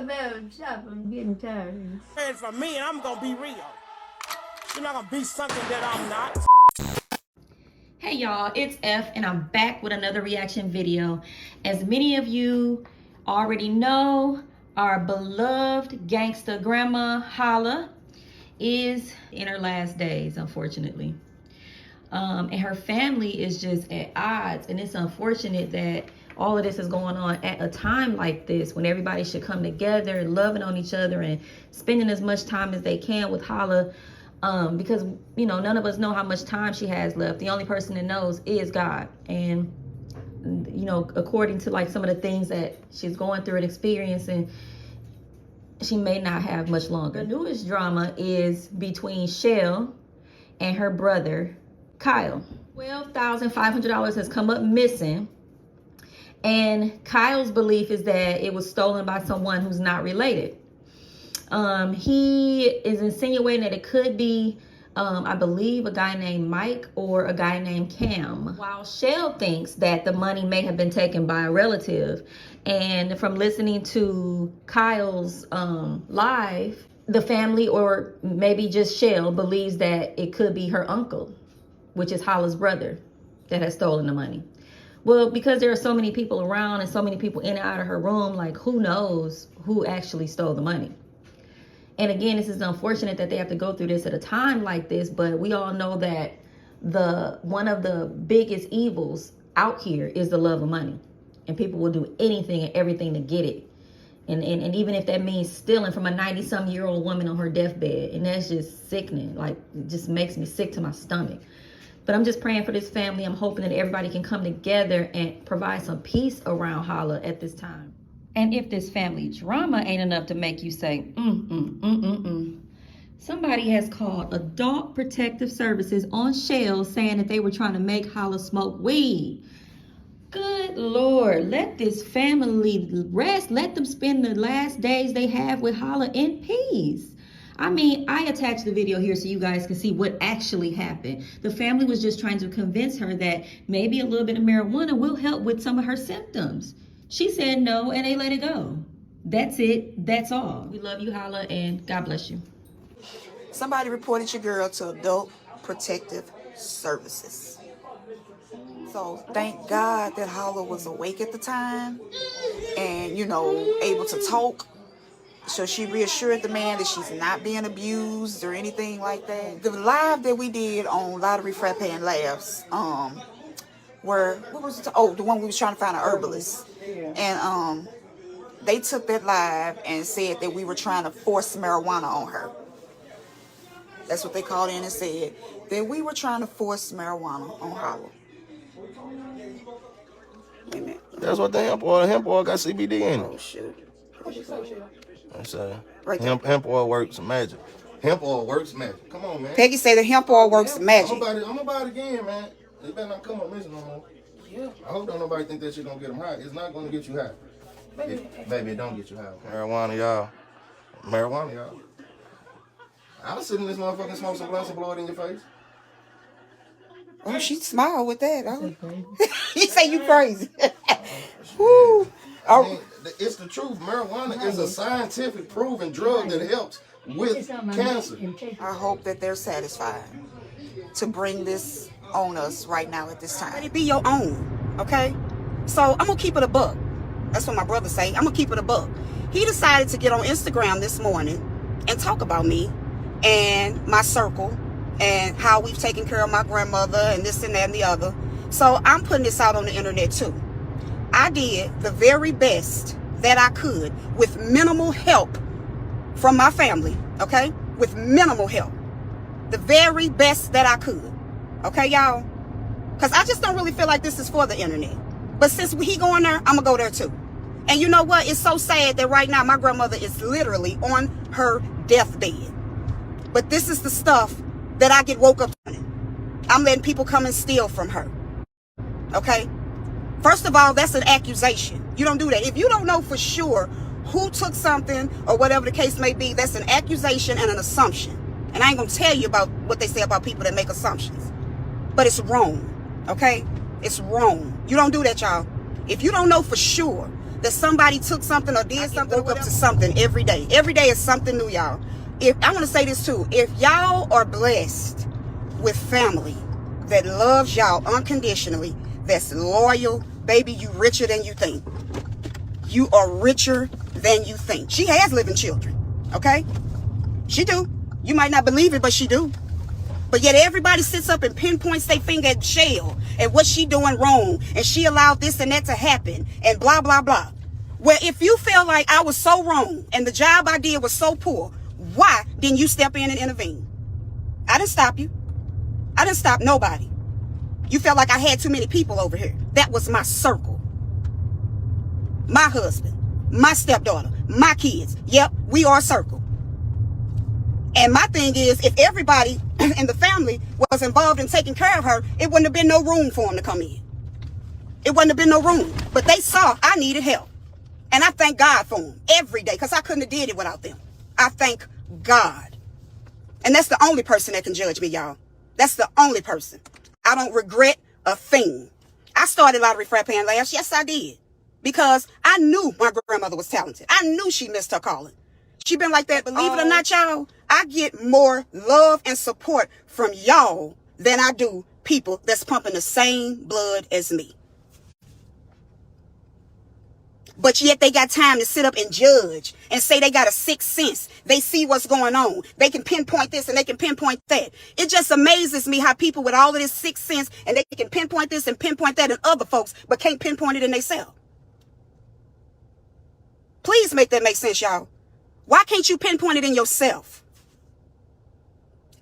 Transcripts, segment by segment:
about shop. I'm getting tired. And for me, and I'm gonna be real. You're not gonna be something that I'm not. Hey y'all, it's F and I'm back with another reaction video. As many of you already know, our beloved gangster grandma Holla is in her last days, unfortunately. And her family is just at odds, and it's unfortunate that all of this is going on at a time like this when everybody should come together, loving on each other and spending as much time as they can with Holla. Because, you know, none of us know how much time she has left. The only person that knows is God. And, you know, according to like some of the things that she's going through and experiencing, she may not have much longer. The newest drama is between Shell and her brother, Kyle. $12,500 has come up missing. And Kyle's belief is that it was stolen by someone who's not related. He is insinuating that it could be, I believe, a guy named Mike or a guy named Cam. While Shell thinks that the money may have been taken by a relative. And from listening to Kyle's live, the family, or maybe just Shell, believes that it could be her uncle, which is Holla's brother, that has stolen the money. Well, because there are so many people around and so many people in and out of her room, like, who knows who actually stole the money? And again, this is unfortunate that they have to go through this at a time like this, but we all know that one of the biggest evils out here is the love of money. And people will do anything and everything to get it. And even if that means stealing from a 90-some-year-old woman on her deathbed. And that's just sickening. Like, it just makes me sick to my stomach. But I'm just praying for this family. I'm hoping that everybody can come together and provide some peace around Holla at this time. And if this family drama ain't enough to make you say, somebody has called Adult Protective Services on Shell saying that they were trying to make Holla smoke weed. Good Lord, let this family rest. Let them spend the last days they have with Holla in peace. I mean, I attached the video here so you guys can see what actually happened. The family was just trying to convince her that maybe a little bit of marijuana will help with some of her symptoms. She said no, and they let it go. That's it. That's all. We love you, Holla, and God bless you. Somebody reported your girl to Adult Protective Services. So thank God that Holla was awake at the time and, you know, able to talk. So she reassured the man that she's not being abused or anything like that. The live that we did on Lottery, Frappe, and Laughs, where, what was it? Oh, the one we was trying to find an herbalist. And they took that live and said that we were trying to force marijuana on her. That's what they called in and said, that we were trying to force marijuana on Holla. Wait a minute. That's what the hemp oil got CBD in it. Oh, shoot. That's right hemp oil works magic. Hemp oil works magic. Come on, man. Peggy said the hemp oil works magic. I'm gonna buy it again, man. It better not come on missing no more. Yeah. I hope don't nobody think that shit gonna get them high. It's not gonna get you high. Baby, it don't get you high. Okay? Marijuana, y'all. I'll sit in this motherfucker and smoke some blunts and blow it in your face. Oh, she smiled with that. Oh. You say you crazy. Woo. I mean, it's the truth. Marijuana is a scientific proven drug that helps with cancer. I hope that they're satisfied to bring this on us right now at this time. Let it be your own, okay? So I'm gonna keep it a buck. That's what my brother say. I'm gonna keep it a buck. He decided to get on Instagram this morning and talk about me and my circle and how we've taken care of my grandmother and this and that and the other. So I'm putting this out on the internet too. I did the very best that I could with minimal help from my family, okay? With minimal help. The very best that I could. Okay, y'all? Because I just don't really feel like this is for the internet. But since he going there, I'm going to go there too. And you know what? It's so sad that right now my grandmother is literally on her deathbed. But this is the stuff that I get woke up on. I'm letting people come and steal from her. Okay? First of all, that's an accusation. You don't do that. If you don't know for sure who took something or whatever the case may be, that's an accusation and an assumption. And I ain't going to tell you about what they say about people that make assumptions. But it's wrong. Okay? It's wrong. You don't do that, y'all. If you don't know for sure that somebody took something or did something or woke up to something every day. Every day is something new, y'all. If I want to say this too, if y'all are blessed with family that loves y'all unconditionally, that's loyal, baby, you richer than you think. You are richer than you think. She has living children, okay? She do. You might not believe it, but she do. But yet everybody sits up and pinpoints their finger at Shell and what she doing wrong, and she allowed this and that to happen, and blah, blah, blah. Well, if you feel like I was so wrong and the job I did was so poor, why didn't you step in and intervene? I didn't stop you. I didn't stop nobody. You felt like I had too many people over here. That was my circle. My husband, my stepdaughter, my kids. Yep, we are a circle. And my thing is, if everybody in the family was involved in taking care of her, it wouldn't have been no room for them to come in. It wouldn't have been no room. But they saw I needed help. And I thank God for them every day, because I couldn't have did it without them. I thank God. And that's the only person that can judge me, y'all. That's the only person. I don't regret a thing. I started Lottery Frappe and Laughs. Yes, I did. Because I knew my grandmother was talented. I knew she missed her calling. She been like that. Believe it or not, y'all, I get more love and support from y'all than I do people that's pumping the same blood as me. But yet they got time to sit up and judge and say they got a sixth sense. They see what's going on. They can pinpoint this and they can pinpoint that. It just amazes me how people with all of this sixth sense, and they can pinpoint this and pinpoint that in other folks, but can't pinpoint it in themselves. Please make that make sense, y'all. Why can't you pinpoint it in yourself?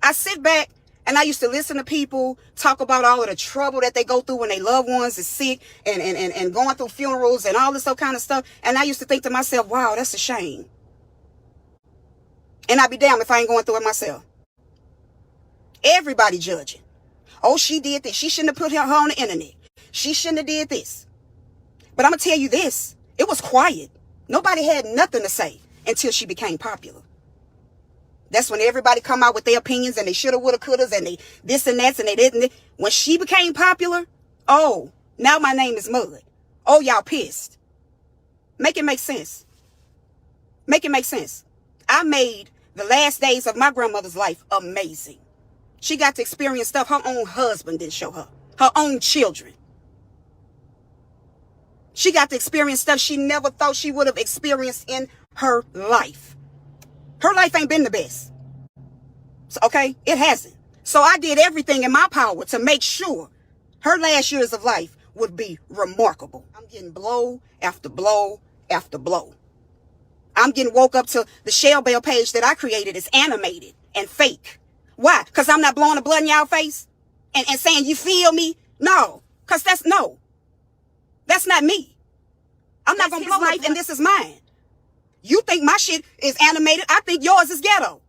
I sit back and I used to listen to people talk about all of the trouble that they go through when their loved ones is sick and going through funerals and all this other kind of stuff. And I used to think to myself, wow, that's a shame. And I'd be damned if I ain't going through it myself. Everybody judging. Oh, she did this. She shouldn't have put her on the internet. She shouldn't have did this. But I'm going to tell you this. It was quiet. Nobody had nothing to say until she became popular. That's when everybody come out with their opinions and they shoulda, woulda, couldas, and they this and that and they didn't. When she became popular, oh, now my name is Mud. Oh, y'all pissed. Make it make sense. Make it make sense. I made the last days of my grandmother's life amazing. She got to experience stuff her own husband didn't show her. Her own children. She got to experience stuff she never thought she would have experienced in her life. Her life ain't been the best. So, okay, it hasn't. So I did everything in my power to make sure her last years of life would be remarkable. I'm getting blow after blow after blow. I'm getting woke up to the Shell Bell page that I created is animated and fake. Why? Because I'm not blowing the blood in y'all face and saying, you feel me? No, because that's not me. I'm not going to blow life and this is mine. You think my shit is animated. I think yours is ghetto.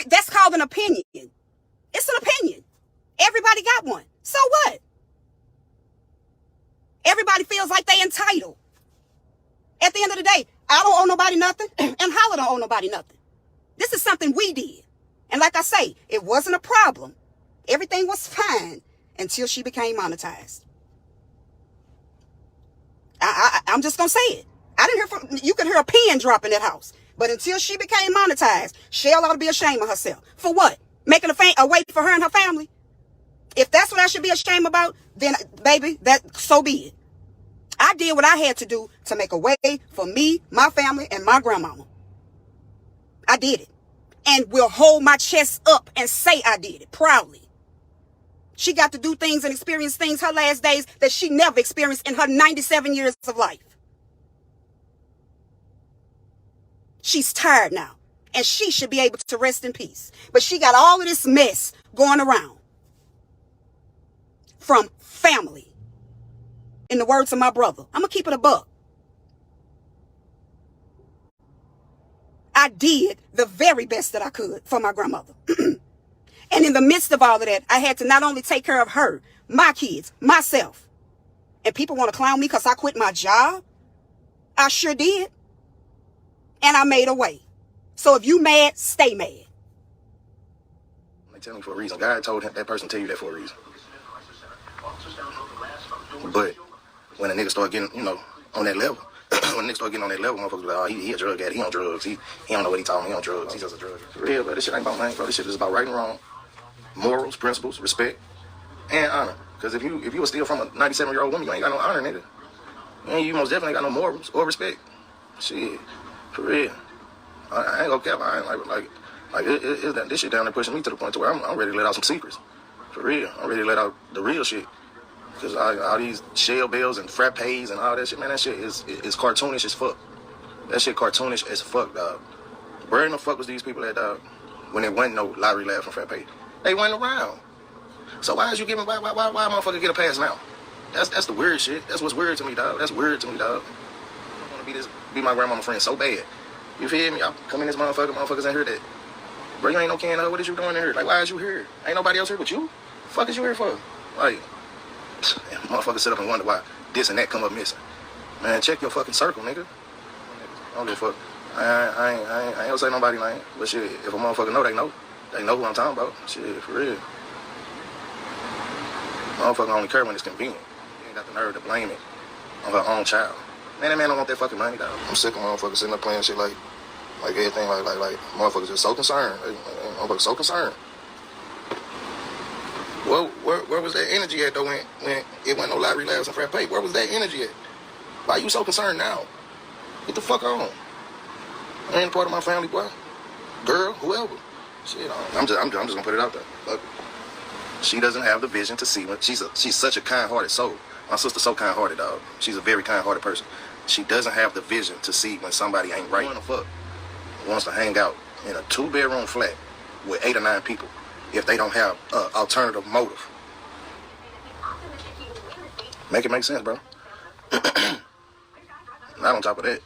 That's called an opinion. It's an opinion. Everybody got one. So what? Everybody feels like they entitled. At the end of the day, I don't owe nobody nothing, and Holla don't owe nobody nothing. This is something we did. And like I say, it wasn't a problem. Everything was fine until she became monetized. I'm just going to say it. I didn't hear you could hear a pin drop in that house. But until she became monetized, Shell ought to be ashamed of herself. For what? Making a way for her and her family? If that's what I should be ashamed about, then, baby, so be it. I did what I had to do to make a way for me, my family, and my grandmama. I did it. And will hold my chest up and say I did it proudly. She got to do things and experience things her last days that she never experienced in her 97 years of life. She's tired now, and she should be able to rest in peace. But she got all of this mess going around from family. In the words of my brother, I'm going to keep it a buck. I did the very best that I could for my grandmother. And in the midst of all of that, I had to not only take care of her, my kids, myself. And people want to clown me because I quit my job. I sure did. And I made a way. So if you mad, stay mad. They tell me for a reason. God told that person to tell you that for a reason. But when a nigga start getting, on that level. When niggas start getting on that level, motherfuckers be like, oh, he a drug addict, he on drugs, he don't know what he talking, he on drugs, he's just a drug addict. For real, but this shit ain't about money, bro. This shit is about right and wrong, morals, principles, respect, and honor. Because if you were steal from a 97-year-old woman, you ain't got no honor, nigga. And you most definitely ain't got no morals or respect. Shit, for real. I ain't gonna cap. I ain't like this shit down there pushing me to the point to where I'm ready to let out some secrets. For real, I'm ready to let out the real shit. Cause all these shell bills and frappes and all that shit, man, that shit is cartoonish as fuck. That shit cartoonish as fuck, dog. Where in the fuck was these people at, dog? When there wasn't no lottery lab from frappe, they weren't around. So why is you giving? Why motherfucker get a pass now? That's the weird shit. That's what's weird to me, dog. That's weird to me, dog. I want to be my grandmama friend so bad. You feel me? Y'all come in this motherfuckers in here that, bro, you ain't no can. What is you doing in here? Like, why is you here? Ain't nobody else here but you. Fuck is you here for? Like, motherfuckers sit up and wonder why this and that come up missing. Man, check your fucking circle, nigga. I don't give a fuck. I ain't gonna say nobody name, but shit, if a motherfucker know, they know. They know who I'm talking about. Shit, for real. Motherfucker only care when it's convenient. You ain't got the nerve to blame it on her own child. Man, that man don't want that fucking money, dog. I'm sick of motherfuckers sitting up playing shit like everything, like motherfuckers just so concerned. Motherfuckers so concerned. Well, where was that energy at, though, when it wasn't no lottery labs and frappe? Where was that energy at? Why you so concerned now? Get the fuck on. I ain't part of my family, boy. Girl, whoever. Shit, I'm just gonna put it out there. Look, she doesn't have the vision to see when she's such a kind-hearted soul. My sister's so kind-hearted, dog. She's a very kind-hearted person. She doesn't have the vision to see when somebody ain't right. Who the fuck wants to hang out in a 2-bedroom flat with 8 or 9 people if they don't have an alternative motive? Make it make sense, bro. Not on top of that,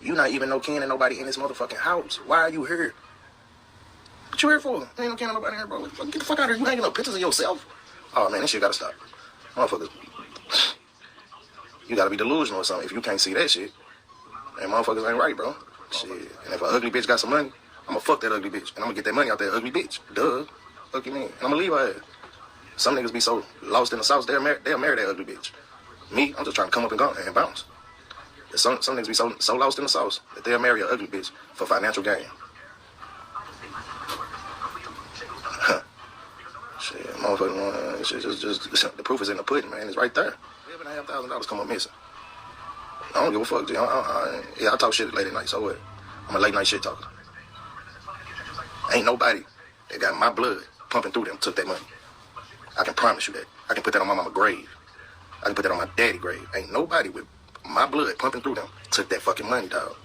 you not even no kin and nobody in this motherfucking house. Why are you here? What you here for? Ain't no kin and nobody here, bro. Get the fuck out of here. You hanging up pictures of yourself? Oh, man, this shit gotta stop. Motherfuckers, you gotta be delusional or something if you can't see that shit. And motherfuckers ain't right, bro. Shit. And if an ugly bitch got some money, I'ma fuck that ugly bitch. And I'ma get that money out that ugly bitch. Duh. Fuck you mean? And I'ma leave her ass. Some niggas be so lost in the sauce, they'll marry that ugly bitch. Me, I'm just trying to come up and go and bounce. Some niggas be so lost in the sauce that they'll marry an ugly bitch for financial gain. Shit, motherfucker, shit, just the proof is in the pudding, man. It's right there. $11,500 come up missing. I don't give a fuck, G. I talk shit late at night, so what? I'm a late night shit talker. Ain't nobody that got my blood pumping through them took that money. I can promise you that. I can put that on my mama's grave. I can put that on my daddy's grave. Ain't nobody with my blood pumping through them took that fucking money, dog.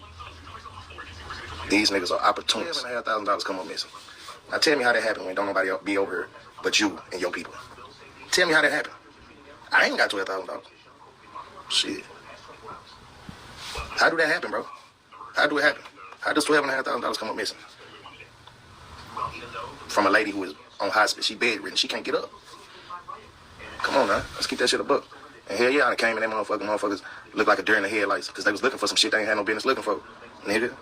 These niggas are opportunists. $11,500 come up missing. Now tell me how that happened when don't nobody else be over here but you and your people. Tell me how that happened. I ain't got $12,000. Shit. How do that happen, bro? How do it happen? How does $12,500 come up missing? From a lady who is on hospice. She bedridden. She can't get up. Come on, now. Let's keep that shit a buck. And hell yeah, I came in that motherfuckers look like a deer in the headlights because they was looking for some shit they ain't had no business looking for. Nigga.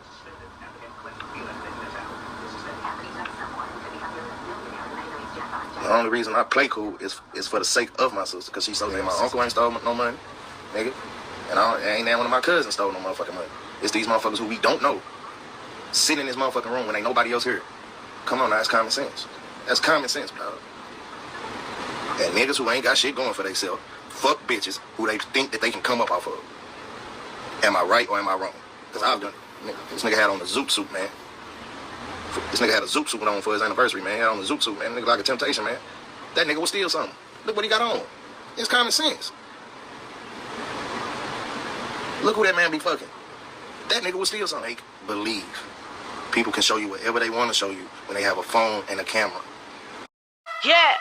The only reason I play cool is for the sake of my sister, because she told me my uncle ain't stole no money, nigga. And ain't that one of my cousins stole no motherfucking money. It's these motherfuckers who we don't know sitting in this motherfucking room when ain't nobody else here. Come on now, that's common sense. That's common sense, bro. And niggas who ain't got shit going for themselves, fuck bitches who they think that they can come up off of. Am I right or am I wrong? Because I've done it. This nigga had on a zoot suit, man. This nigga had a zoot suit on for his anniversary, man. He had on a zoot suit, man. Nigga like a temptation, man. That nigga will steal something. Look what he got on. It's common sense. Look who that man be fucking. That nigga will steal something. They believe. People can show you whatever they want to show you when they have a phone and a camera. Yeah.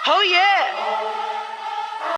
Oh yeah.